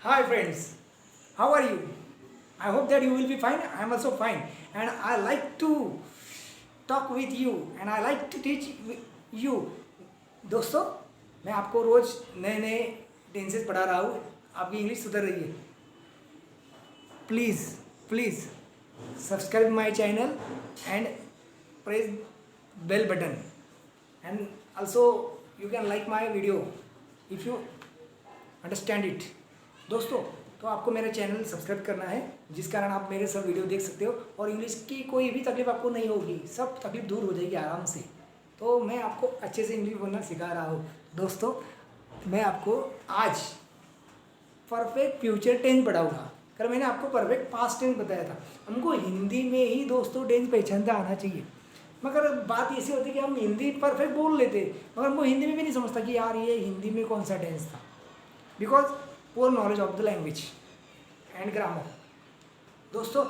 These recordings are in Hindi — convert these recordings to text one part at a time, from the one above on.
Hi friends, how are you? I hope that you will be fine. I am also fine, and I like to talk with you and I like to teach you. दोस्तों, मैं आपको रोज नए नए टेंसेस पढ़ा रहा हूँ. आपकी इंग्लिश सुधर रही है. Please please subscribe my channel and press bell button and also you can like my video if you understand it. दोस्तों, तो आपको मेरा चैनल सब्सक्राइब करना है, जिस कारण आप मेरे सब वीडियो देख सकते हो और इंग्लिश की कोई भी तकलीफ आपको नहीं होगी, सब तकलीफ दूर हो जाएगी आराम से. तो मैं आपको अच्छे से इंग्लिश बोलना सिखा रहा हूँ. दोस्तों, मैं आपको आज परफेक्ट फ्यूचर टेंस पढ़ाऊँगा. कल मैंने आपको परफेक्ट पास्ट टेंस बताया था. हमको हिंदी में ही दोस्तों टेंस पहचानता आना चाहिए. मगर बात ऐसी होती है कि हम हिंदी परफेक्ट बोल लेते, मगर हमको हिंदी में भी नहीं समझता कि यार ये हिंदी में कौन सा टेंस था. Because poor knowledge of the language and grammar. दोस्तों,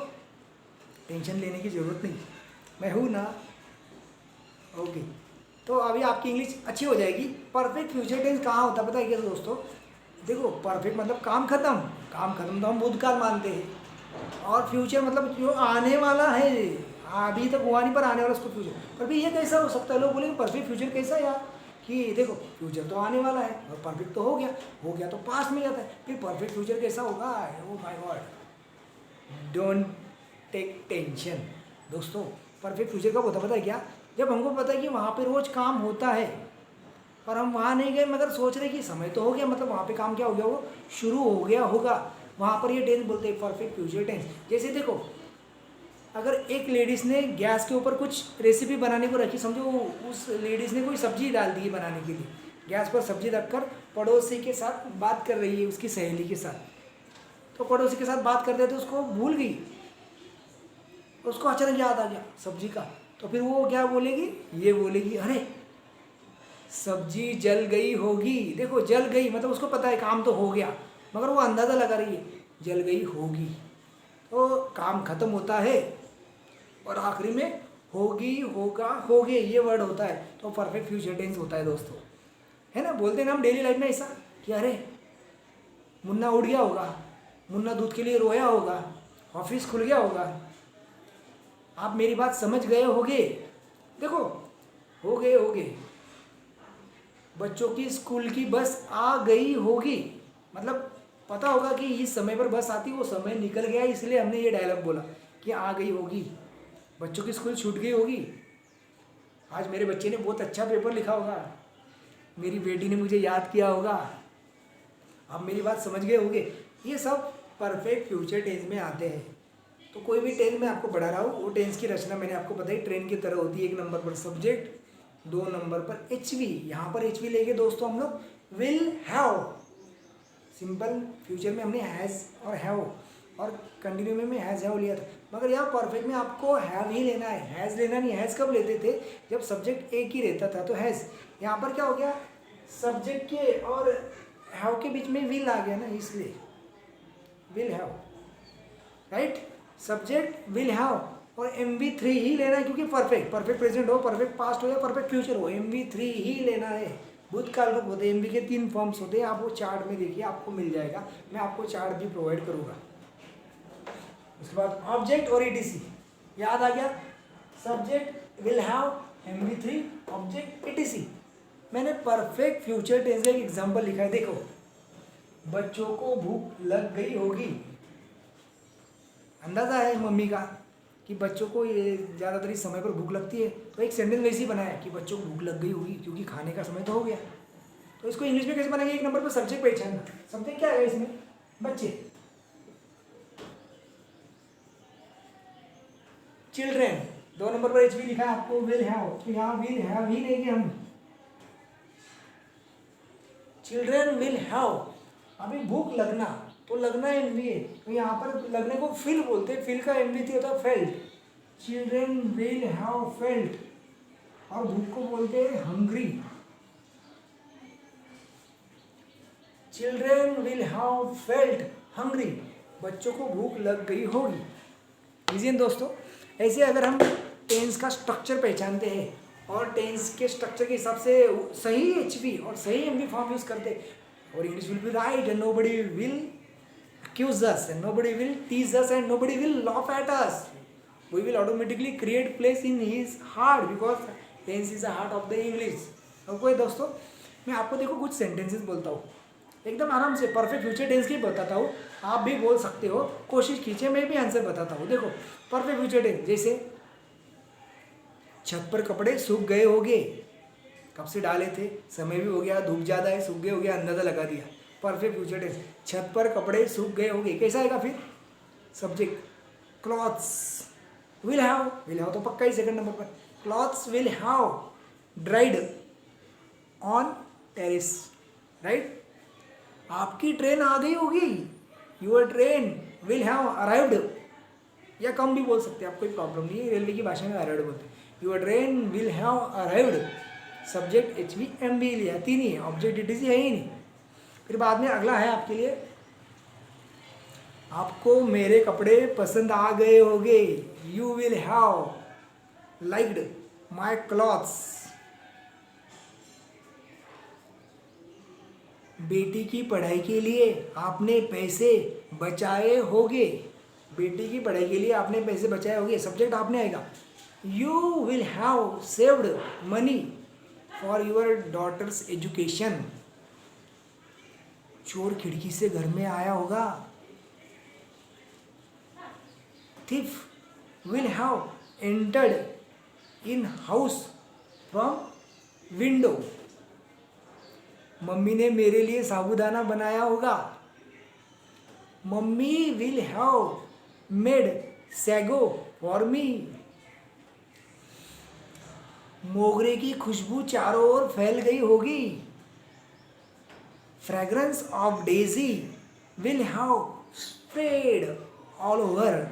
टेंशन लेने की ज़रूरत नहीं, मैं हूँ ना. ओके, तो अभी आपकी इंग्लिश अच्छी हो जाएगी. परफेक्ट फ्यूचर टेंस कहाँ होता है पता है क्या दोस्तों? देखो, परफेक्ट मतलब काम खत्म. काम खत्म तो हम भूतकाल मानते हैं, और फ्यूचर मतलब जो आने वाला है, अभी तक हुआ नहीं पर आने वाला उसको फ्यूचर. पर भी ये कैसा हो सकता है? लोग बोलेंगे परफेक्ट फ्यूचर कैसा यार, कि देखो फ्यूचर तो आने वाला है और परफेक्ट तो हो गया तो पास्ट में जाता है, फिर परफेक्ट फ्यूचर कैसा होगा? Oh my God, don't take tension. दोस्तों, परफेक्ट फ्यूचर कब होता है पता है क्या? जब हमको पता है कि वहाँ पे रोज़ काम होता है और हम वहाँ नहीं गए, मगर सोच रहे कि समय तो हो गया, मतलब वहाँ पे काम क्या हो गया, वो शुरू हो गया होगा. वहाँ पर ये टेंस बोलते हैं परफेक्ट फ्यूचर टेंस. जैसे देखो, अगर एक लेडीज़ ने गैस के ऊपर कुछ रेसिपी बनाने को रखी, समझो उस लेडीज़ ने कोई सब्जी डाल दी है बनाने के लिए. गैस पर सब्जी रखकर पड़ोसी के साथ बात कर रही है, उसकी सहेली के साथ. तो पड़ोसी के साथ बात करते तो उसको भूल गई, उसको अचानक याद आ गया सब्जी का. तो फिर वो क्या बोलेगी? ये बोलेगी, अरे सब्जी जल गई होगी. देखो, जल गई मतलब उसको पता है काम तो हो गया, मगर वो अंदाज़ा लगा रही है जल गई होगी. तो काम खत्म होता है और आखिरी में होगी, होगा, होगे ये वर्ड होता है. तो परफेक्ट फ्यूचर टेंस होता है दोस्तों, है ना. बोलते हैं ना हम डेली लाइफ में ऐसा कि अरे मुन्ना उठ गया होगा, मुन्ना दूध के लिए रोया होगा, ऑफिस खुल गया होगा. आप मेरी बात समझ गए होगे. देखो, होगे बच्चों की स्कूल की बस आ गई होगी, मतलब पता होगा कि इस समय पर बस आती, वो समय निकल गया, इसलिए हमने ये डायलॉग बोला कि आ गई होगी. बच्चों की स्कूल छूट गई होगी, आज मेरे बच्चे ने बहुत अच्छा पेपर लिखा होगा, मेरी बेटी ने मुझे याद किया होगा. आप मेरी बात समझ गए होगे. ये सब परफेक्ट फ्यूचर टेंस में आते हैं. तो कोई भी टेंस मैं आपको पढ़ा रहा हूँ, वो टेंस की रचना मैंने आपको बताई ट्रेन की तरह होती है. 1 नंबर पर सब्जेक्ट, 2 नंबर पर एच वी. यहाँ पर एच वी लेके दोस्तों हम लोग विल हैव. सिंपल फ्यूचर में हमने हैज़ और हैव, और कंटिन्यू में हैज़ हैव लिया था. मगर यहाँ परफेक्ट में आपको हैव ही लेना है, हैज़ लेना नहीं. हैज़ कब लेते थे? जब सब्जेक्ट एक ही रहता था तो हैज़. यहाँ पर क्या हो गया, सब्जेक्ट के और हैव के बीच में विल आ गया ना, इसलिए will have. Right, subject will have और MV3 ही लेना है, क्योंकि परफेक्ट प्रेजेंट हो, परफेक्ट पास्ट हो या परफेक्ट फ्यूचर हो, MV3 ही लेना है. भूतकाल रूप होते हैं. MV के 3 फॉर्म्स होते हैं. आप वो चार्ट में देखिए, आपको मिल जाएगा. मैं आपको चार्ट भी प्रोवाइड करूँगा. उसके बाद ऑब्जेक्ट और ETC याद आ गया. Subject will have, MV3, object, ETC. मैंने परफेक्ट फ्यूचर टेंस का एक एग्जाम्पल लिखा है. देखो, बच्चों को भूख लग गई होगी. अंदाज़ा है मम्मी का कि बच्चों को ये ज़्यादातर इस समय पर भूख लगती है. तो एक सेंटेंस वैसे ही बनाया कि बच्चों को भूख लग गई होगी क्योंकि खाने का समय तो हो गया. तो इसको इंग्लिश में कैसे बनाएंगे? 1 नंबर पर सब्जेक्ट पहचानना. सब्जेक्ट क्या है इसमें? बच्चे. चिल्ड्रेन. 2 नंबर पर HV लिखा है आपको विल हैव, तो यहाँ विल हैव ही लेंगे हम. Children will have. अभी भूख लगना, तो लगना MV है, तो यहाँ पर लगने को फील बोलते हैं. फील का MV होता है felt. Children will have felt. और भूख को बोलते हैं hungry. Children will have felt hungry. बच्चों को भूख लग गई होगी. लीजिए दोस्तों, ऐसे अगर हम टेंस का स्ट्रक्चर पहचानते हैं और टेंस के स्ट्रक्चर के हिसाब से सही HV और सही MV फॉर्म यूज़ करते, और English will be right and nobody will accuse us, and nobody will tease us, and nobody will laugh at us. We will automatically create place in his heart because tense is the heart of the English. Okay दोस्तों, मैं आपको देखो कुछ सेंटेंसेस बोलता हूँ, एकदम आराम से परफेक्ट फ्यूचर टेंस की बताता हूँ, आप भी बोल सकते हो, कोशिश कीजिए, मैं भी आंसर बताता हूँ। देखो परफेक्ट फ्यूचर टेंस, जैसे छत पर कपड़े सूख गए होंगे, कब से डाले थे, समय भी हो गया, धूप ज़्यादा है, सूख गए हो गया, अंदाजा लगा दिया। परफेक्ट फ्यूचर टेंस, छत पर कपड़े सूख गए होंगे, कैसा आएगा फिर? सब्जेक्ट क्लॉथ्स विल हैव तो पक्का ही सेकंड नंबर पर, clothes will have dried on terrace, right. आपकी ट्रेन आ गई होगी, your train will have arrived, या कम भी बोल सकते हैं आप, कोई प्रॉब्लम नहीं है, रेलवे की भाषा में अराइव्ड बोलते हैं। Your train will have arrived, subject HVMV लिया, तीन ही है, ऑब्जेक्ट डिटेल्स है ही नहीं। फिर बाद में अगला है आपके लिए, आपको मेरे कपड़े पसंद आ गए होंगे, you will have liked my clothes. बेटी की पढ़ाई के लिए आपने पैसे बचाए होंगे, बेटी की पढ़ाई के लिए आपने पैसे बचाए होंगे, सब्जेक्ट आपने आएगा, you will have saved money for your daughter's education. चोर खिड़की से घर में आया होगा, thief will have entered in house from window। Mummy ने मेरे लिए साबूदाना बनाया होगा, mummy will have made sago for me. मोगरे की खुशबू चारों ओर फैल गई होगी, fragrance of Daisy will have spread all over.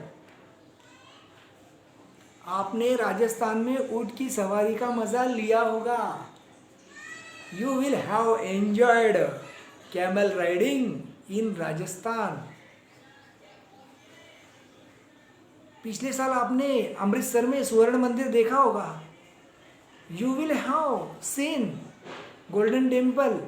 आपने राजस्थान में ऊंट की सवारी का मजा लिया होगा, you will have enjoyed camel riding in Rajasthan. पिछले साल आपने अमृतसर में स्वर्ण मंदिर देखा होगा, you will have seen golden temple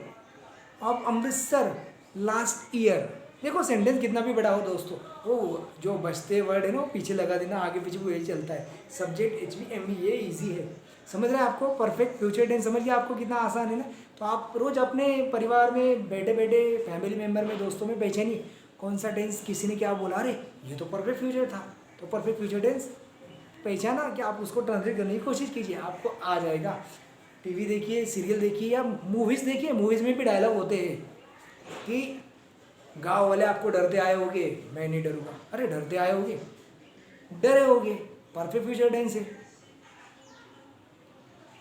of Amritsar last year. देखो सेंटेंस कितना भी बड़ा हो दोस्तों, वो जो बचते वर्ड है ना वो पीछे लगा देना, आगे पीछे वो यही चलता है। सब्जेक्ट HVMV, ये इजी है, समझ रहे हैं आपको? परफेक्ट फ्यूचर टेंस समझ गया आपको कितना आसान है ना। तो आप रोज अपने परिवार में बैठे बैठे, फैमिली मेम्बर में, दोस्तों में पहचानिए कौन सा टेंस किसी ने क्या बोला, अरे ये तो परफेक्ट फ्यूचर था, तो परफेक्ट फ्यूचर टेंस पहचाना कि आप उसको ट्रांसलेट करने की कोशिश कीजिए, आपको आ जाएगा। टीवी देखिए, सीरियल देखिए या मूवीज़ देखिए, मूवीज़ में भी डायलॉग होते हैं कि गांव वाले आपको डरते आए होंगे, मैं नहीं डरूंगा, अरे डरते आए होंगे, डरे होंगे, परफेक्ट फ्यूचर टेंस है।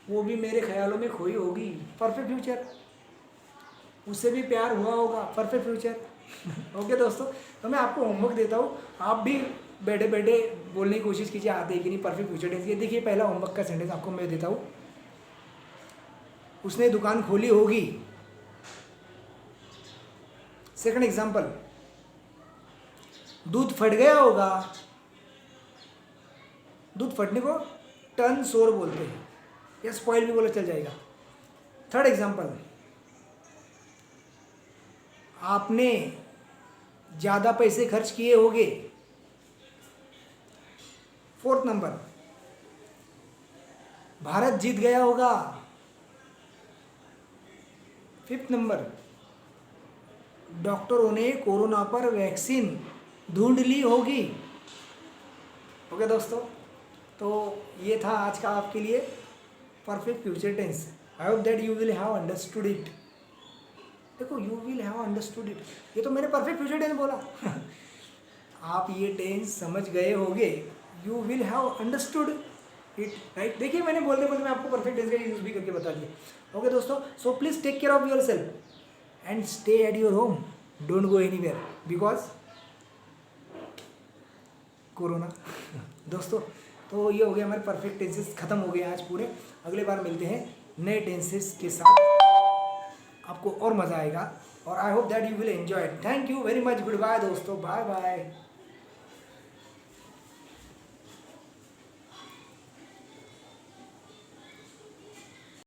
वो भी मेरे ख्यालों में खोई होगी, परफेक्ट फ्यूचर। उससे भी प्यार हुआ होगा, परफेक्ट फ्यूचर। ओके दोस्तों, तो मैं आपको होमवर्क देता हूँ, आप भी बैठे बैठे बोलने की कोशिश कीजिए, आते हैं कि नहीं परफेक्ट फ्यूचर टेंस। ये देखिए पहला होमवर्क का सेंटेंस आपको मैं देता हूँ, उसने दुकान खोली होगी। सेकंड एग्जांपल, दूध फट गया होगा, दूध फटने को टर्न सोर बोलते हैं, या स्पॉइल भी बोला चल जाएगा। थर्ड एग्जांपल, आपने ज़्यादा पैसे खर्च किए होंगे। फोर्थ नंबर, भारत जीत गया होगा। फिफ्थ नंबर, डॉक्टरों ने कोरोना पर वैक्सीन ढूंढ ली होगी। ओके दोस्तों, तो ये था आज का आपके लिए perfect future tense. I hope that you will have understood it. देखो you will have understood it, ये तो मैंने परफेक्ट फ्यूचर टेंस बोला। आप ये टेंस समझ गए होंगे, you will have understood it, right. देखिए मैंने बोलते बोलते मैं आपको परफेक्ट टेंस का यूज भी करके बता दिया। ओके दोस्तों, so please take care of your self and stay at your home, don't go anywhere because corona. दोस्तों तो ये हो गया हमारे परफेक्ट टेंसेस, खत्म हो गए आज पूरे। अगले बार मिलते हैं नए टेंसेस के साथ, आपको और मज़ा आएगा और I hope that you will enjoy. Thank you very much, good bye दोस्तों, बाय बाय।